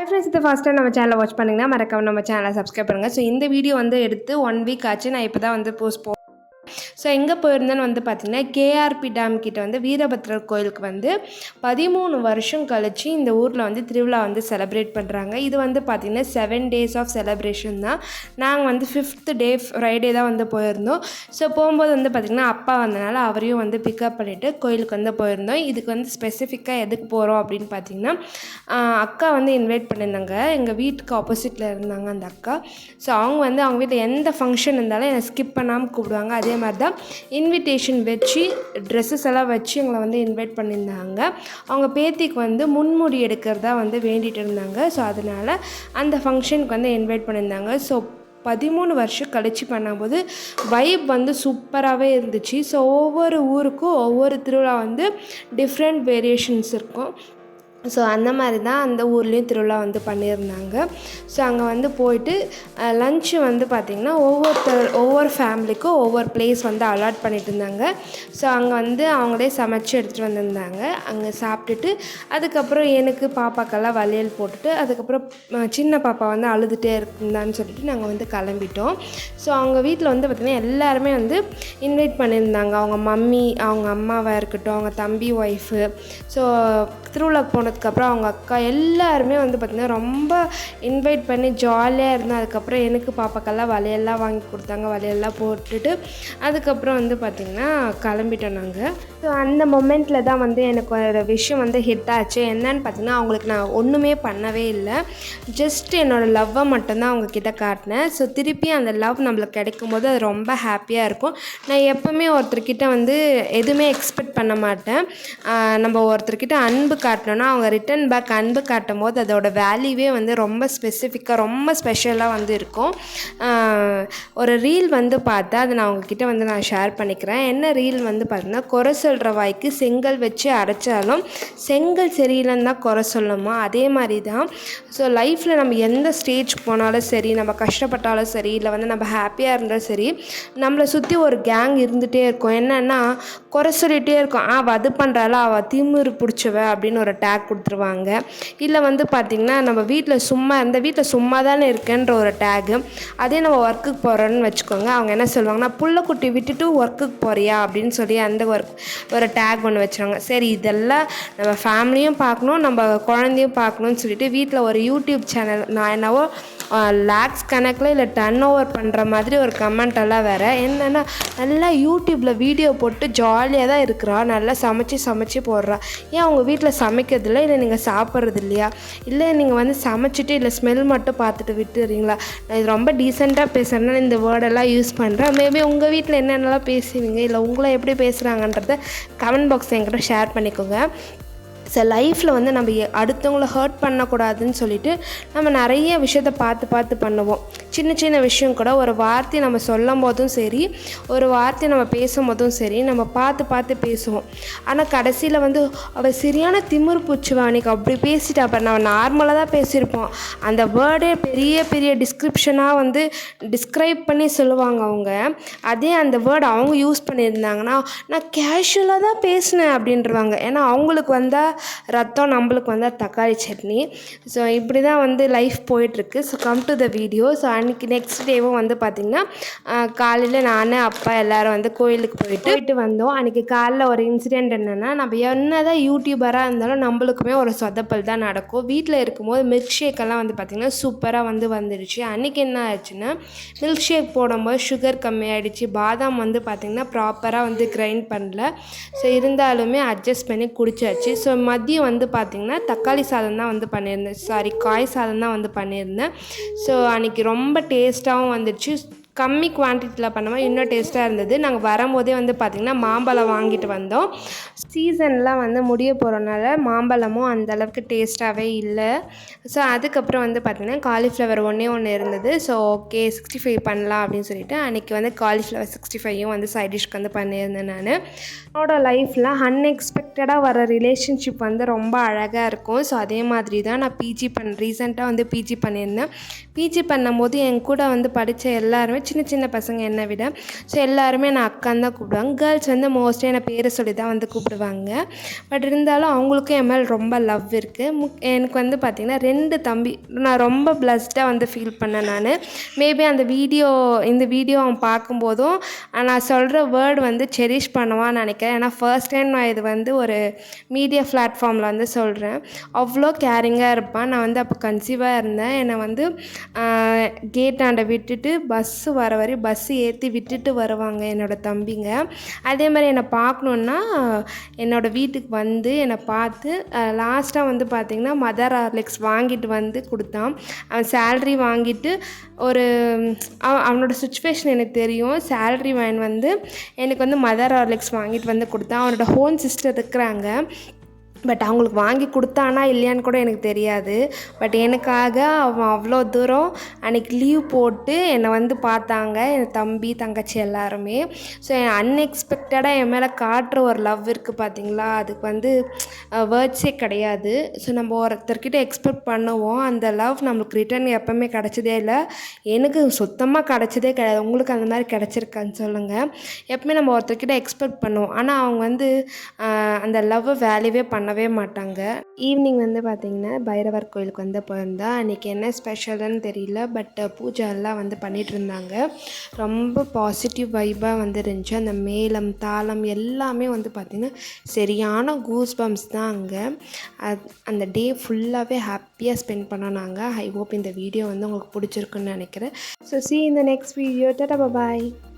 Friends இது first time நம்ம சேனலை வாட்ச் பண்ணிங்கன்னா மறக்காம நம்ம சேனலை சப்ஸ்கிரைப் பண்ணுங்கள். ஸோ இந்த வீடியோ வந்து எடுத்து 1 வீக் ஆச்சு. நான் இப்போ தான் வந்து போஸ்ட் ஸோ எங்கே போயிருந்தேன்னு வந்து பார்த்திங்கன்னா கேஆர்பி டேம் கிட்ட வந்து வீரபத்ரர் கோயிலுக்கு வந்து 13 வருஷம் கழிச்சு இந்த ஊரில் வந்து திருவிழா வந்து செலிப்ரேட் பண்ணுறாங்க. இது வந்து பார்த்திங்கன்னா 7 days ஆஃப் செலிப்ரேஷன் தான். நாங்கள் வந்து 5th day ஃப்ரைடே தான் வந்து போயிருந்தோம். ஸோ போகும்போது வந்து பார்த்திங்கன்னா அப்பா வந்தனால அவரையும் வந்து பிக்கப் பண்ணிவிட்டு கோயிலுக்கு வந்து போயிருந்தோம். இதுக்கு வந்து ஸ்பெசிஃபிக்காக எதுக்கு போகிறோம் அப்படின்னு பார்த்திங்கன்னா அக்கா வந்து இன்வைட் பண்ணியிருந்தாங்க. எங்கள் வீட்டுக்கு ஆப்போசிட்டில் இருந்தாங்க அந்த அக்கா. ஸோ அவங்க வீட்டில் எந்த ஃபங்க்ஷன் இருந்தாலும் என்னை ஸ்கிப் பண்ணாமல் கூப்பிடுவாங்க. அதே மாதிரி தான் இன்விடேஷன் வச்சு ட்ரெஸ்ஸஸ் எல்லாம் வச்சு எங்களை வந்து இன்வைட் பண்ணியிருந்தாங்க. அவங்க பேத்திக்கு வந்து முன்முடி எடுக்கிறதா வந்து வேண்டிகிட்டு இருந்தாங்க. ஸோ அதனால் அந்த ஃபங்க்ஷனுக்கு வந்து இன்வைட் பண்ணியிருந்தாங்க. ஸோ 13 வருஷம் கழிச்சு பண்ணும்போது வைப் வந்து சூப்பராகவே இருந்துச்சு. ஸோ ஒவ்வொரு ஊருக்கும் ஒவ்வொரு திருவிழா வந்து டிஃப்ரெண்ட் வேரியேஷன்ஸ் இருக்கும். ஸோ அந்த மாதிரி தான் அந்த ஊர்லேயும் திருவிழா வந்து பண்ணியிருந்தாங்க. ஸோ அங்கே வந்து போயிட்டு லன்ச்சு வந்து பார்த்திங்கன்னா ஒவ்வொரு ஃபேமிலிக்கும் ஒவ்வொரு பிளேஸ் வந்து அலாட் பண்ணிட்டு இருந்தாங்க. ஸோ அங்கே வந்து அவங்களே சமைச்சு எடுத்துகிட்டு வந்திருந்தாங்க. அங்கே சாப்பிட்டுட்டு அதுக்கப்புறம் எனக்கு பாப்பாக்கெல்லாம் வளையல் போட்டுட்டு அதுக்கப்புறம் சின்ன பாப்பா வந்து அழுதுகிட்டே இருந்தான்னு சொல்லிட்டு நாங்கள் வந்து கிளம்பிட்டோம். ஸோ அவங்க வீட்டில் வந்து பார்த்திங்கன்னா எல்லாருமே வந்து இன்வைட் பண்ணியிருந்தாங்க. அவங்க மம்மி, அவங்க அம்மாவாக இருக்கட்டும், அவங்க தம்பி ஒய்ஃபு. ஸோ திருவிழாக்கு போனதுக்கப்புறம் அவங்க அக்கா எல்லாருமே வந்து பார்த்திங்கன்னா ரொம்ப இன்வைட் பண்ணி ஜாலியாக இருந்தேன். அதுக்கப்புறம் எனக்கு பாப்பாக்கெல்லாம் வளையல்லாம் வாங்கி கொடுத்தாங்க. வளையல்லாம் போட்டுட்டு அதுக்கப்புறம் வந்து பார்த்திங்கன்னா கிளம்பிட்டோம் நாங்கள். ஸோ அந்த மொமெண்ட்டில் தான் வந்து எனக்கு ஒரு விஷயம் வந்து ஹிட் ஆச்சு. என்னன்னு பார்த்திங்கன்னா அவங்களுக்கு நான் ஒன்றுமே பண்ணவே இல்லை. ஜஸ்ட் என்னோடய லவ்வை மட்டும்தான் அவங்கக்கிட்ட காட்டினேன். ஸோ திருப்பி அந்த லவ் நம்மளுக்கு கிடைக்கும்போது அது ரொம்ப ஹாப்பியாக இருக்கும். நான் எப்போவுமே ஒருத்தர்கிட்ட வந்து எதுவுமே எக்ஸ்பெக்ட் பண்ண மாட்டேன். நம்ம ஒருத்தர்கிட்ட அன்பு காட்டினோன்னா அவங்க ரிட்டன் பேக் அன்பு காட்டும் போது அதோட வேல்யூவே வந்து ரொம்ப ஸ்பெசிஃபிக்காக ரொம்ப ஸ்பெஷலாக வந்து இருக்கும். ஒரு ரீல் வந்து பார்த்தா அதை நான் உங்ககிட்ட வந்து நான் ஷேர் பண்ணிக்கிறேன். என்ன ரீல் வந்து பார்த்தீங்கன்னா, குறை சொல்கிற வாய்க்கு செங்கல் வச்சு அரைச்சாலும் செங்கல் சரியில்லைன்னு தான் குறை சொல்லணுமா, அதே மாதிரி தான். ஸோ லைஃப்பில் நம்ம எந்த ஸ்டேஜ் போனாலும் சரி, நம்ம கஷ்டப்பட்டாலும் சரி, இல்லை வந்து நம்ம ஹாப்பியாக இருந்தாலும் சரி, நம்மளை சுற்றி ஒரு கேங் இருந்துகிட்டே இருக்கும். என்னென்னா குறை சொல்லிகிட்டே இருக்கும். அது பண்ணுறாளா, அவள் திமிரு பிடிச்சவ அப்படின்னு ஒரு டேக் கொடுத்துருவாங்க. இல்லை வந்து பார்த்திங்கன்னா நம்ம வீட்டில் சும்மா தானே இருக்கேன்ற ஒரு டேகு. அதே நம்ம ஒர்க்குக்கு போகிறோன்னு வச்சுக்கோங்க, அவங்க என்ன சொல்லுவாங்கன்னா புள்ளைக்குட்டி விட்டுட்டு ஒர்க்குக்கு போகிறியா அப்படின்னு சொல்லி அந்த ஒரு டேக் ஒன்று வச்சுருவாங்க. சரி, இதெல்லாம் நம்ம ஃபேமிலியும் பார்க்கணும், நம்ம குழந்தையும் பார்க்கணுன்னு சொல்லிட்டு வீட்டில் ஒரு யூடியூப் சேனல், நான் என்னவோ லேக்ஸ் கணக்கில் இல்லை டர்ன் ஓவர் பண்ணுற மாதிரி ஒரு கமெண்ட் எல்லாம் வேறு. என்னென்னா நல்லா யூடியூப்பில் வீடியோ போட்டு ஜாலியாக தான் இருக்கிறா, நல்லா சமைச்சு போடுறா. ஏன் அவங்க வீட்டில் சமைக்கிறதில்ல, இல்லை நீங்கள் சாப்பிட்றது இல்லையா, இல்லை நீங்கள் வந்து சமைச்சிட்டு இல்லை ஸ்மெல் மட்டும் பார்த்துட்டு விட்டுறீங்களா? நான் இது ரொம்ப டீசெண்டாக பேசுகிறேன்னா இந்த வேர்டெல்லாம் யூஸ் பண்ணுறேன். மேபி உங்கள் வீட்டில் என்னென்னலாம் பேசுவீங்க, இல்லை உங்களை எப்படி பேசுகிறாங்கன்றத கமெண்ட் பாக்ஸ் என்கிட்ட ஷேர் பண்ணிக்கோங்க. ஸோ லைஃப்பில் வந்து நம்ம அடுத்தவங்கள ஹர்ட் பண்ணக்கூடாதுன்னு சொல்லிட்டு நம்ம நிறைய விஷயத்த பார்த்து பண்ணுவோம். சின்ன விஷயம் கூட ஒரு வார்த்தை நம்ம சொல்லும் போதும் சரி, ஒரு வார்த்தை நம்ம பேசும்போதும் சரி, நம்ம பார்த்து பேசுவோம். ஆனால் கடைசியில் வந்து அவள் சரியான திமிரு பூச்சுவா, அன்றைக்கி அப்படி பேசிட்டா. அப்போ நம்ம நார்மலாக தான் பேசியிருப்போம். அந்த வேர்டே பெரிய டிஸ்கிரிப்ஷனாக வந்து டிஸ்கிரைப் பண்ணி சொல்லுவாங்க அவங்க. அதே அந்த வேர்டு அவங்க யூஸ் பண்ணியிருந்தாங்கன்னா நான் கேஷுவலாக தான் பேசினேன் அப்படின்றவாங்க. ஏன்னா அவங்களுக்கு வந்தால் ரத்தம், நம்மளுக்கு வந்தால் தக்காளி சட்னி. ஸோ இப்படி தான் வந்து லைஃப் போயிட்டுருக்கு. So come to the video. So அன்றைக்கி நெக்ஸ்ட் டேவும் வந்து பார்த்திங்கன்னா காலையில் நான் அப்பா எல்லோரும் வந்து கோயிலுக்கு போயிட்டு வந்தோம். அன்றைக்கி காலைல ஒரு இன்சிடெண்ட் என்னென்னா, நம்ம என்ன தான் யூடியூபராக இருந்தாலும் நம்மளுக்குமே ஒரு சொதப்பல் தான் நடக்கும். வீட்டில் இருக்கும்போது மில்க் ஷேக்கெல்லாம் வந்து பார்த்திங்கன்னா சூப்பராக வந்துடுச்சு. அன்றைக்கி என்ன ஆச்சுன்னா, மில்க் ஷேக் போடும்போது சுகர் கம்மியாகிடுச்சு. பாதாம் வந்து பார்த்திங்கன்னா ப்ராப்பராக வந்து கிரைண்ட் பண்ணல. ஸோ இருந்தாலுமே அட்ஜஸ்ட் பண்ணி குடிச்சாச்சு. ஸோ மதியம் வந்து பார்த்திங்கன்னா தக்காளி சாதம் தான் வந்து பண்ணியிருந்தேன், காய் சாதம் தான் வந்து பண்ணியிருந்தேன். ஸோ அன்றைக்கி ரொம்ப டேஸ்ட்டாகவும் வந்துடுச்சு. கம்மி குவான்டிட்டியில் பண்ணும்போது இன்னும் டேஸ்ட்டாக இருந்தது. நாங்கள் வரும்போதே வந்து பார்த்திங்கன்னா மாம்பழம் வாங்கிட்டு வந்தோம். சீசன்லாம் வந்து முடிய போகிறனால மாம்பழமும் அந்தளவுக்கு டேஸ்ட்டாகவே இல்லை. ஸோ அதுக்கப்புறம் வந்து பார்த்திங்கன்னா காலிஃப்ளவர் ஒன்று இருந்தது. ஸோ ஓகே 65 பண்ணலாம் அப்படின்னு சொல்லிட்டு அன்றைக்கி வந்து காலிஃப்ளவர் 65யும் வந்து சைட் டிஷ்க்கு வந்து பண்ணியிருந்தேன். நான் என்னோடய லைஃப்பில் அன்எக்ஸ்பெக்டடாக வர ரிலேஷன்ஷிப் வந்து ரொம்ப அழகாக இருக்கும். ஸோ அதே மாதிரி தான் நான் ரீசெண்டாக வந்து பிஜி பண்ணியிருந்தேன். பிஜி பண்ணும்போது என் கூட வந்து படித்த எல்லாருமே சின்ன சின்ன பசங்க என்னை விட. ஸோ எல்லாருமே நான் அக்கான்னு தான் கூப்பிடுவாங்க. கேர்ள்ஸ் வந்து மோஸ்ட்லி என்னை பேரை சொல்லி தான் வந்து கூப்பிடுவாங்க. பட் இருந்தாலும் அவங்களுக்கும் என் மேலே ரொம்ப லவ் இருக்குது. எனக்கு வந்து பார்த்திங்கன்னா 2 தம்பி. நான் ரொம்ப பிளஸ்டாக வந்து ஃபீல் பண்ணேன் நான். மேபி இந்த வீடியோ அவன் பார்க்கும்போதும் நான் சொல்கிற வேர்டு வந்து செரிஷ் பண்ணுவான்னு நினைக்கிறேன். ஏன்னா ஃபர்ஸ்ட் டைம் நான் இது வந்து ஒரு மீடியா பிளாட்ஃபார்மில் வந்து சொல்கிறேன். அவ்வளோ கேரிங்காக இருப்பான். நான் வந்து அப்போ கன்சீவாக இருந்தேன். என்னை வந்து கேட்டாண்ட விட்டுட்டு பஸ்ஸு ஏற்றி விட்டுட்டு வருவாங்க என்னோடய தம்பிங்க. அதே மாதிரி என்னை பார்க்கணுன்னா என்னோடய வீட்டுக்கு வந்து என்னை பார்த்து லாஸ்ட்டாக வந்து பார்த்திங்கன்னா மதர் ஹார்லிக்ஸ் வாங்கிட்டு வந்து கொடுத்தான். அவன் சேல்ரி வாங்கிட்டு அவனோட சுச்சுவேஷன் எனக்கு தெரியும். சேல்ரி வாங்கி வந்து எனக்கு வந்து மதர் ஹார்லிக்ஸ் வாங்கிட்டு வந்து கொடுத்தான். அவனோட ஹோம் சிஸ்டர் இருக்கிறாங்க. பட் அவங்களுக்கு வாங்கி கொடுத்தானா இல்லையான்னு கூட எனக்கு தெரியாது. பட் எனக்காக அவன் அவ்வளோ தூரம் அன்றைக்கி லீவ் போட்டு என்னை வந்து பார்த்தாங்க, என் தம்பி தங்கச்சி எல்லாருமே. ஸோ அன்எக்ஸ்பெக்டடாக என் மேலே காட்டுற ஒரு லவ் இருக்குது பார்த்தீங்களா, அதுக்கு வந்து வேர்ட்ஸே கிடையாது. ஸோ நம்ம ஒருத்தர்கிட்ட எக்ஸ்பெக்ட் பண்ணுவோம், அந்த லவ் நம்மளுக்கு ரிட்டர்ன் எப்போவுமே கிடச்சதே இல்லை. எனக்கு சுத்தமாக கிடச்சதே கிடையாது. உங்களுக்கு அந்த மாதிரி கிடச்சிருக்கான்னு சொல்லுங்கள். எப்பவுமே நம்ம ஒருத்தர்கிட்ட எக்ஸ்பெக்ட் பண்ணுவோம், ஆனால் அவங்க வந்து அந்த லவ்வை வேல்யூவே பண்ணவே மாட்டாங்க. ஈவினிங் வந்து பார்த்திங்கன்னா பைரவர் கோயிலுக்கு வந்து போயிருந்தா. அன்றைக்கி என்ன ஸ்பெஷல்னு தெரியல, பட் பூஜை எல்லாம் வந்து பண்ணிகிட்டு இருந்தாங்க. ரொம்ப பாசிட்டிவ் வைப்பாக வந்து இருந்துச்சு. அந்த மேளம் தாளம் எல்லாமே வந்து பார்த்திங்கன்னா சரியான கூஸ் பம்ப்ஸ் தான் அங்கே. அந்த டே ஃபுல்லாகவே ஹாப்பியாக ஸ்பெண்ட் பண்ணோம் நாங்கள். ஐ ஹோப் இந்த வீடியோ வந்து உங்களுக்கு பிடிச்சிருக்குன்னு நினைக்கிறேன். So see you in the next video. Tata bye bye.